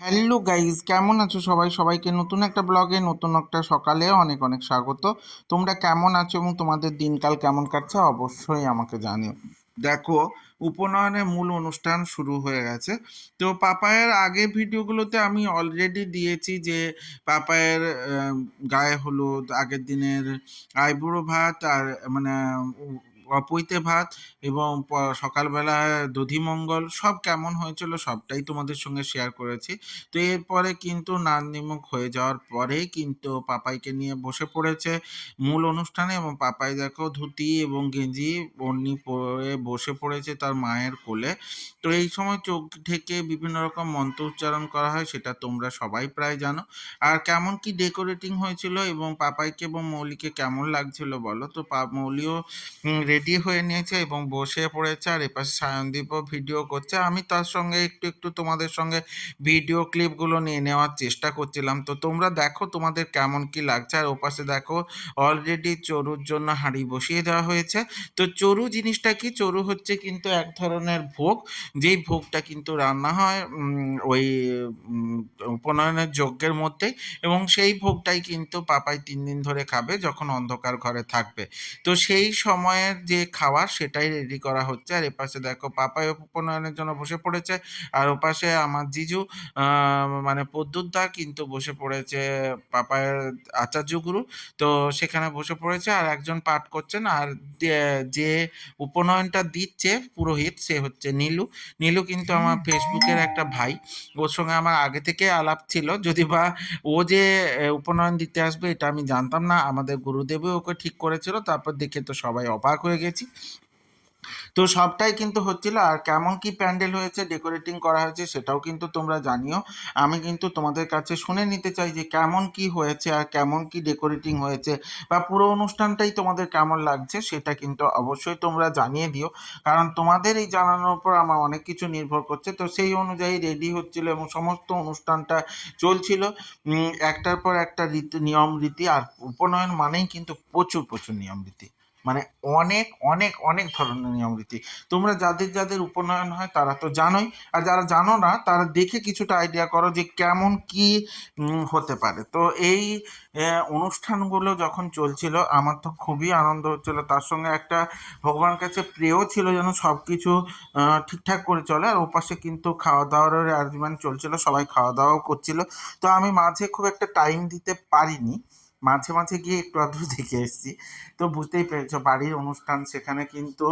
Hello guys, কেমন আছো সবাই? সবাইকে নতুন একটা ব্লগে নতুন একটা সকালে অনেক অনেক স্বাগত। তোমরা কেমন আছো এবং তোমাদের দিনকাল কেমন কাটছে অবশ্যই আমাকে জানিও। দেখো, উপনয়নের মূল অনুষ্ঠান শুরু হয়ে গেছে। তো পাপায়ের আগের ভিডিওগুলোতে আমি অলরেডি দিয়েছি যে পাপায়ের গায়ে হলুদ, আগের দিনের আইবুড়ো ভাত আর মানে অপৈতে ভাত এবং সকালবেলা দধিমঙ্গল সব কেমন হয়েছিল সবটাই তোমাদের সঙ্গে শেয়ার করেছি। তো এরপরে কিন্তু নান নিমুখ হয়ে যাওয়ার পরেই কিন্তু পাপাইকে নিয়ে বসে পড়েছে মূল অনুষ্ঠানে, এবং পাপাই দেখো ধুতি এবং গেঞ্জি ওড়নি পরে বসে পড়েছে তার মায়ের কোলে। তো এই সময় চোখ ঢেকে বিভিন্ন রকম মন্ত্র উচ্চারণ করা হয়, সেটা তোমরা সবাই প্রায় জানো। আর কেমন কি ডেকোরেটিং হয়েছিল এবং পাপাইকে এবং মৌলিকে কেমন লাগছিল বলো তো। মৌলিও রেডি হয়ে নিয়েছে এবং বসে পড়েছে, আর এপাশে সায়নদীপও ভিডিও করছে। আমি তার সঙ্গে একটু একটু তোমাদের সঙ্গে ভিডিও ক্লিপগুলো নিয়ে নেওয়ার চেষ্টা করছিলাম। তো তোমরা দেখো তোমাদের কেমন কি লাগছে। আর ওপাশে দেখো অলরেডি চড়ুর জন্য হাঁড়ি বসিয়ে দেওয়া হয়েছে। তো চড়ু জিনিসটা কি? চড়ু হচ্ছে কিন্তু এক ধরনের ভোগ, যেই ভোগটা কিন্তু রান্না হয় ওই উম, উপনয়নের যজ্ঞের মধ্যেই, এবং সেই ভোগটাই কিন্তু পাপাই 3 দিন ধরে খাবে যখন অন্ধকার ঘরে থাকবে। তো সেই সময়ের যে খাওয়ার সেটাই রেডি করা হচ্ছে। আর এপাশে দেখো পাপাই উপনয়নের জন্য বসে পড়েছে, আর ওপাশে আমার জিজু মানে প্রদ্যুৎ দা কিন্তু বসে পড়েছে পাপায়ের আচার্য গুরু। তো সেখানে বসে পড়েছে আর একজন পাঠ করছেন। আর যে উপনয়নটা দিচ্ছে পুরোহিত, সে হচ্ছে নীলু। নীলু কিন্তু আমার ফেসবুকের একটা ভাই, ওর সঙ্গে আমার আগে থেকে আলাপ ছিল, যদি বা ও যে উপনয়ন দিতে আসবে এটা আমি জানতাম না। আমাদের গুরুদেবও ওকে ঠিক করেছিল, তারপর দেখে তো সবাই অবাক হয়ে গেছি। তো সবটাই কিন্তু হচ্ছিল। আর কেমন কি প্যান্ডেল হয়েছে, ডেকোরেটিং করা হয়েছে সেটাও কিন্তু তোমরা জানিও। আমি কিন্তু তোমাদের কাছে শুনে নিতে চাই যে কেমন কি হয়েছে আর কেমন কি ডেকোরেটিং হয়েছে, বা পুরো অনুষ্ঠানটাই তোমাদের কেমন লাগছে সেটা কিন্তু অবশ্যই তোমরা জানিয়ে দিও। কারণ তোমাদের এই জানানোর উপর আমার অনেক কিছু নির্ভর করছে। তো সেই অনুযায়ী রেডি হচ্ছিল এবং সমস্ত অনুষ্ঠানটা চলছিল একটার পর একটা রীতি নিয়ম রীতি। আর উপনয়ন মানেই কিন্তু প্রচুর প্রচুর নিয়ম রীতি, মানে অনেক অনেক অনেক ধরনের নিয়ম রীতি। তোমরা যাদের যাদের উপনয়ন হয় তারা তো জানোই, আর যারা জানো না তারা দেখে কিছুটা আইডিয়া করো যে কেমন কি হতে পারে। তো এই অনুষ্ঠানগুলো যখন চলছিল আমার তো খুবই আনন্দ হচ্ছিল, তার সঙ্গে একটা ভগবানের কাছে প্রেও ছিল যেন সব কিছু ঠিকঠাক করে চলে। আর ওপাশে কিন্তু খাওয়া দাওয়ার অ্যারেঞ্জমেন্ট চলছিল, সবাই খাওয়া দাওয়াও করছিল। তো আমি মাঝে খুব একটা টাইম দিতে পারিনি, মাঝে মাঝে গিয়ে একটু আধটু দেখে এসেছি। তো বুঝতেই পেরেছো বাড়ির অনুষ্ঠান, সেখানে কিন্তু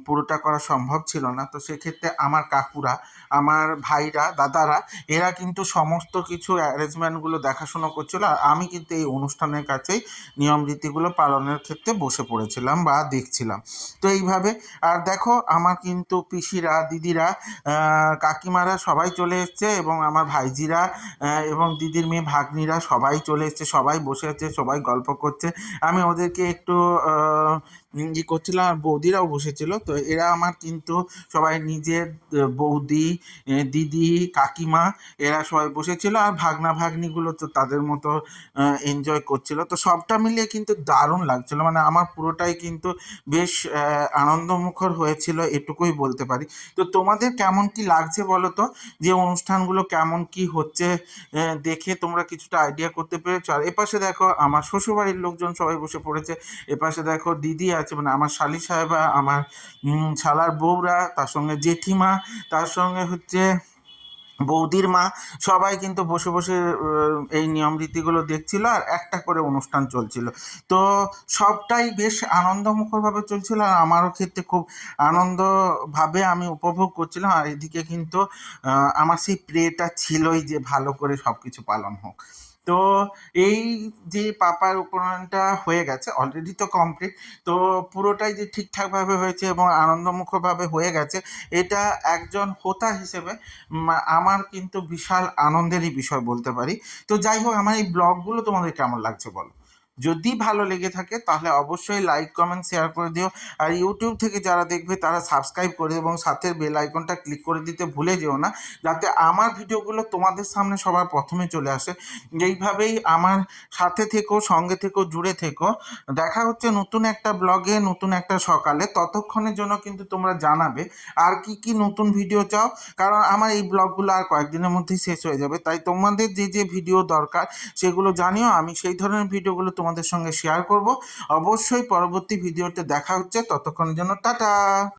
পুরোটা করা সম্ভব ছিল না। তো সেক্ষেত্রে আমার কাকুরা, আমার ভাইরা, দাদারা, এরা কিন্তু সমস্ত কিছু অ্যারেঞ্জমেন্টগুলো দেখাশুনো করছিল, আর আমি কিন্তু এই অনুষ্ঠানের কাছেই নিয়ম রীতিগুলো পালনের ক্ষেত্রে বসে পড়েছিলাম বা দেখছিলাম। তো এইভাবে। আর দেখো আমার কিন্তু পিসিরা, দিদিরা, কাকিমারা সবাই চলে এসছে, এবং আমার ভাইজিরা এবং দিদির মেয়ে ভাগ্নিরা সবাই চলে এসছে, সবাই বসে আছে, সবাই গল্প করছে। আমি ওদেরকে একটু করছিলাম, আর বৌদিরাও বসেছিল। তো এরা আমার কিন্তু সবাই নিজের বৌদি, দিদি, কাকিমা, এরা সবাই বসেছিল। আর ভাগ্না ভাগ্নিগুলো তো তাদের মতো এনজয় করছিল। তো সবটা মিলিয়ে কিন্তু দারুণ লাগছিল, মানে আমার পুরোটাই কিন্তু বেশ আনন্দমুখর হয়েছিল, এটুকুই বলতে পারি। তো তোমাদের কেমন কি লাগছে বলো তো, যে অনুষ্ঠানগুলো কেমন কি হচ্ছে দেখে তোমরা কিছুটা আইডিয়া করতে পেরেছো? আর এপাশে দেখো আমার শ্বশুরবাড়ির লোকজন সবাই বসে পড়েছে। এপাশে দেখো দিদি আছে, মানে আমার শালি সাহেবা, আমার শালার বউরা, তার সঙ্গে জেঠিমা, তার সঙ্গে হচ্ছে বৌদির মা, সবাই কিন্তু বসে বসে এই নিয়ম রীতিগুলো দেখছিল, আর একটা করে অনুষ্ঠান চলছিল। তো সবটাই বেশ আনন্দমুখরভাবে চলছিল, আর আমারও ক্ষেত্রে খুব আনন্দভাবে আমি উপভোগ করছিলাম। আর এদিকে কিন্তু আমার সেই প্রেটা ছিলই যে ভালো করে সব কিছু পালন হোক। তো এই যে পাপার উপনয়নটা হয়ে গেছে, অলরেডি তো কমপ্লিট। তো পুরোটাই যে ঠিকঠাকভাবে হয়েছে এবং আনন্দমুখরভাবে হয়ে গেছে, এটা একজন হোতা হিসেবে আমার কিন্তু বিশাল আনন্দেরই বিষয় বলতে পারি। তো যাই হোক, আমার এই ব্লগগুলো তোমাদের কেমন লাগছে বলো? যদি ভালো লেগে থাকে তাহলে অবশ্যই লাইক কমেন্ট শেয়ার করে দিও। আর ইউটিউব থেকে যারা দেখবে তারা সাবস্ক্রাইব করে এবং সাথে বেল আইকনটা ক্লিক করে দিতে ভুলে যেও না, যাতে আমার ভিডিওগুলো তোমাদের সামনে সবার প্রথমে চলে আসে। এইভাবেই আমার সাথে থেকো, সঙ্গে থেকো, জুড়ে থেকো। দেখা হচ্ছে নতুন একটা ব্লগে, নতুন একটা সকালে। ততক্ষণের জন্য কিন্তু তোমরা জানাবে আর কি কি নতুন ভিডিও চাও, কারণ আমার এই ব্লগগুলো আর কয়েকদিনের মধ্যেই শেষ হয়ে যাবে। তাই তোমাদের যে যে ভিডিও দরকার সেগুলো জানিও, আমি সেই ধরনের ভিডিওগুলো তোমাদের সঙ্গে শেয়ার করব। অবশ্যই পরবর্তী ভিডিওতে দেখা হচ্ছে, ততক্ষণের জন্য টাটা।